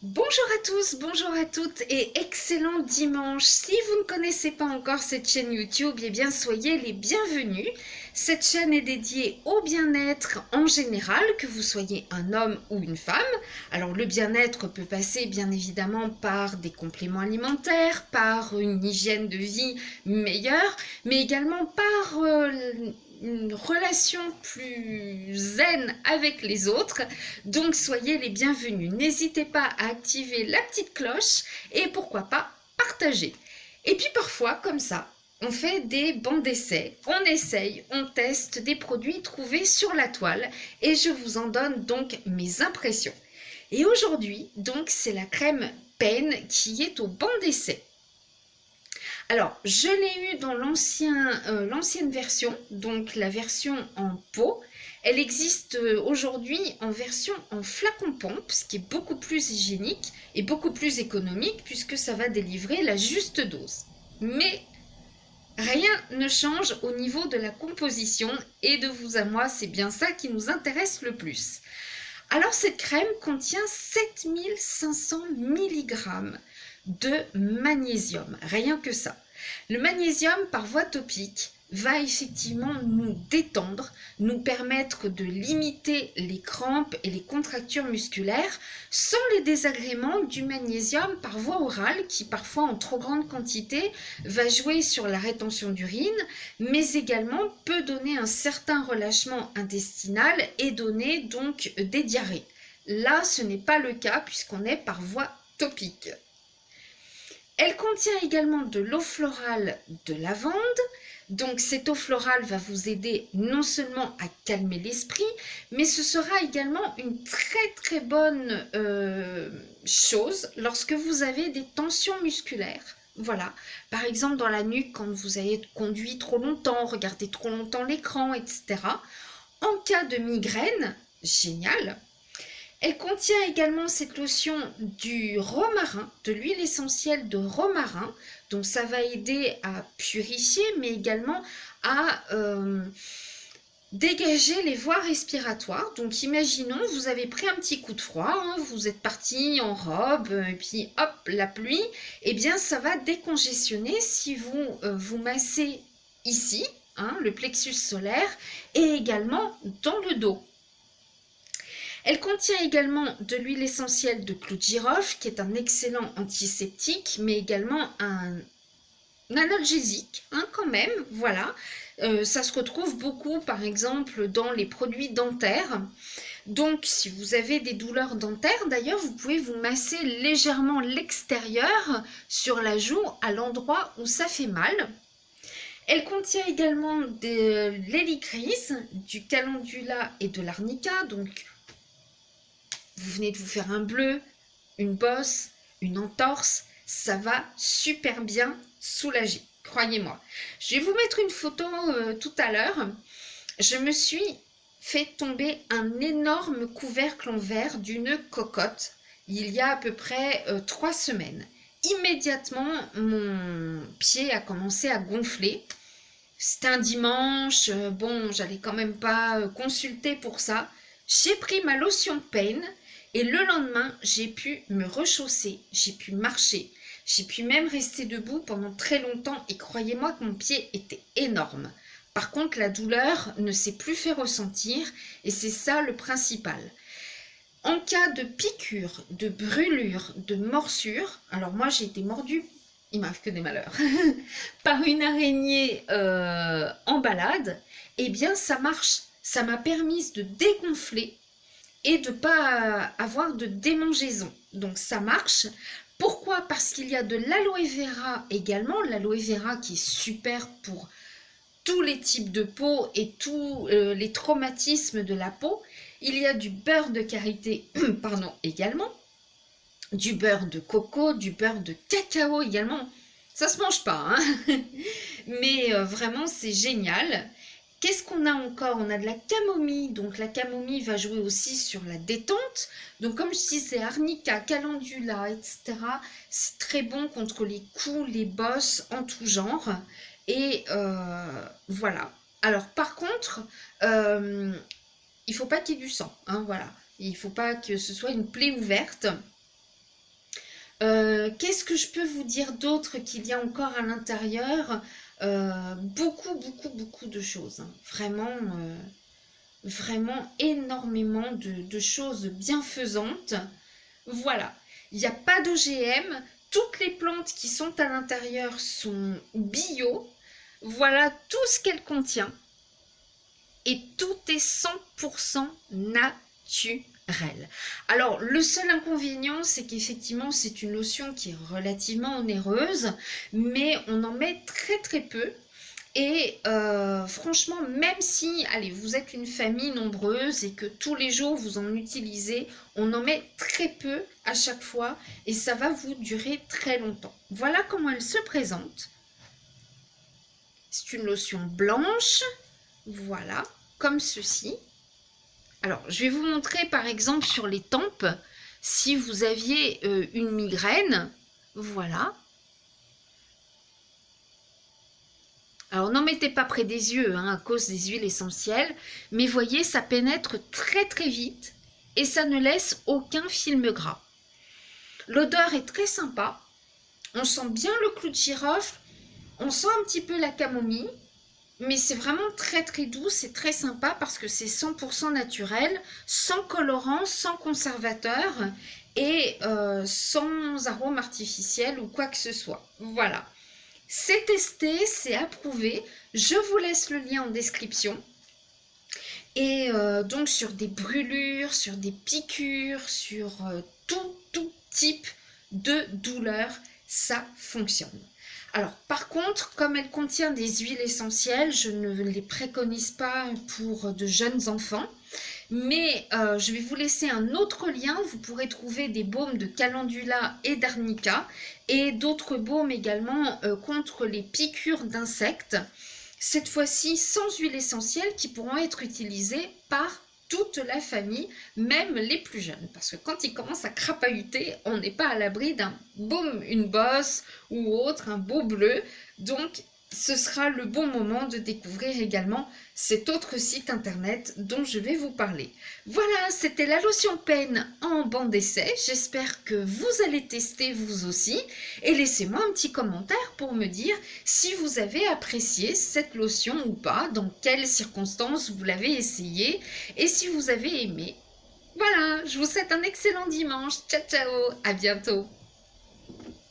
Bonjour à tous, bonjour à toutes et excellent dimanche. Si vous ne connaissez pas encore cette chaîne YouTube, eh bien soyez les bienvenus. Cette chaîne est dédiée au bien-être en général, que vous soyez un homme ou une femme. Alors le bien-être peut passer bien évidemment par des compléments alimentaires, par une hygiène de vie meilleure, mais également par une relation plus zen avec les autres. Donc soyez les bienvenus. N'hésitez pas à activer la petite cloche et pourquoi pas partager. Et puis parfois, comme ça, on fait des bancs d'essai, on essaye, on teste des produits trouvés sur la toile et je vous en donne donc mes impressions. Et aujourd'hui, donc, c'est la crème Pain qui est au banc d'essai. Alors, je l'ai eu dans l'ancienne version, donc la version en pot. Elle existe aujourd'hui en version en flacon pompe, ce qui est beaucoup plus hygiénique et beaucoup plus économique puisque ça va délivrer la juste dose. Mais rien ne change au niveau de la composition et de vous à moi, c'est bien ça qui nous intéresse le plus. Alors cette crème contient 7500 mg de magnésium, rien que ça. Le magnésium par voie topique va effectivement nous détendre, nous permettre de limiter les crampes et les contractures musculaires sans les désagréments du magnésium par voie orale qui parfois en trop grande quantité va jouer sur la rétention d'urine mais également peut donner un certain relâchement intestinal et donner donc des diarrhées. Là, ce n'est pas le cas puisqu'on est par voie topique. Elle contient également de l'eau florale de lavande. Donc cette eau florale va vous aider non seulement à calmer l'esprit, mais ce sera également une très bonne chose lorsque vous avez des tensions musculaires. Voilà, par exemple dans la nuque quand vous avez conduit trop longtemps, regardé trop longtemps l'écran, etc. En cas de migraine, génial. Elle contient également cette lotion du romarin, de l'huile essentielle de romarin. Donc ça va aider à purifier, mais également à dégager les voies respiratoires. Donc imaginons, vous avez pris un petit coup de froid, hein, vous êtes parti en robe, et puis hop, la pluie. Eh bien ça va décongestionner si vous vous massez ici, hein, le plexus solaire, et également dans le dos. Elle contient également de l'huile essentielle de clou de girofle, qui est un excellent antiseptique, mais également un analgésique, hein, quand même, voilà. Ça se retrouve beaucoup, par exemple, dans les produits dentaires. Donc, si vous avez des douleurs dentaires, d'ailleurs, vous pouvez vous masser légèrement l'extérieur sur la joue, à l'endroit où ça fait mal. Elle contient également de l'hélicryse, du calendula et de l'arnica, donc vous venez de vous faire un bleu, une bosse, une entorse, ça va super bien soulager, croyez-moi. Je vais vous mettre une photo tout à l'heure. Je me suis fait tomber un énorme couvercle en verre d'une cocotte il y a à peu près 3 semaines. Immédiatement, mon pied a commencé à gonfler. C'était un dimanche, bon, j'allais quand même pas consulter pour ça. J'ai pris ma lotion Pain et le lendemain, j'ai pu me rechausser, j'ai pu marcher, j'ai pu même rester debout pendant très longtemps et croyez-moi que mon pied était énorme. Par contre, la douleur ne s'est plus fait ressentir et c'est ça le principal. En cas de piqûre, de brûlure, de morsure, alors moi j'ai été mordue, il m'arrive que des malheurs, par une araignée en balade, eh bien ça marche. Ça m'a permis de dégonfler et de ne pas avoir de démangeaison. Donc ça marche. Pourquoi? Parce qu'il y a de l'aloe vera également, l'aloe vera qui est super pour tous les types de peau et tous les traumatismes de la peau. Il y a du beurre de karité pardon, également, du beurre de coco, du beurre de cacao également. Ça se mange pas, hein. Mais vraiment c'est génial. Qu'est-ce qu'on a encore? On a de la camomille, donc la camomille va jouer aussi sur la détente. Donc comme je disais, arnica, calendula, etc. C'est très bon contre les coups, les bosses en tout genre. Et voilà. Alors par contre, il faut pas qu'il y ait du sang, hein, voilà. Il faut pas que ce soit une plaie ouverte. Qu'est-ce que je peux vous dire d'autre qu'il y a encore à l'intérieur? Beaucoup, beaucoup, beaucoup de choses, hein. Vraiment, vraiment énormément de choses bienfaisantes. Voilà, il n'y a pas d'OGM. Toutes les plantes qui sont à l'intérieur sont bio. Voilà tout ce qu'elle contient. Et tout est 100% naturel. Alors, le seul inconvénient, c'est qu'effectivement, c'est une lotion qui est relativement onéreuse, mais on en met très très peu. Et franchement, même si, allez, vous êtes une famille nombreuse et que tous les jours vous en utilisez, on en met très peu à chaque fois et ça va vous durer très longtemps. Voilà comment elle se présente. C'est une lotion blanche, voilà, comme ceci. Alors, je vais vous montrer par exemple sur les tempes, si vous aviez une migraine, voilà. Alors, n'en mettez pas près des yeux hein, à cause des huiles essentielles, mais voyez, ça pénètre très très vite et ça ne laisse aucun film gras. L'odeur est très sympa, on sent bien le clou de girofle, on sent un petit peu la camomille, mais c'est vraiment très très doux, c'est très sympa parce que c'est 100% naturel, sans colorant, sans conservateur et sans arôme artificiel ou quoi que ce soit. Voilà. C'est testé, c'est approuvé. Je vous laisse le lien en description. Et donc sur des brûlures, sur des piqûres, sur tout type de douleur, ça fonctionne. Alors par contre, comme elle contient des huiles essentielles, je ne les préconise pas pour de jeunes enfants. Mais je vais vous laisser un autre lien, vous pourrez trouver des baumes de calendula et d'arnica et d'autres baumes également contre les piqûres d'insectes, cette fois-ci sans huile essentielle qui pourront être utilisées par toute la famille, même les plus jeunes, parce que quand ils commencent à crapahuter, on n'est pas à l'abri d'un baume, une bosse ou autre, un beau bleu, donc ce sera le bon moment de découvrir également cet autre site internet dont je vais vous parler. Voilà, c'était la lotion Pen en banc d'essai. J'espère que vous allez tester vous aussi et laissez-moi un petit commentaire pour me dire si vous avez apprécié cette lotion ou pas, dans quelles circonstances vous l'avez essayée et si vous avez aimé. Voilà, je vous souhaite un excellent dimanche. Ciao ciao, à bientôt.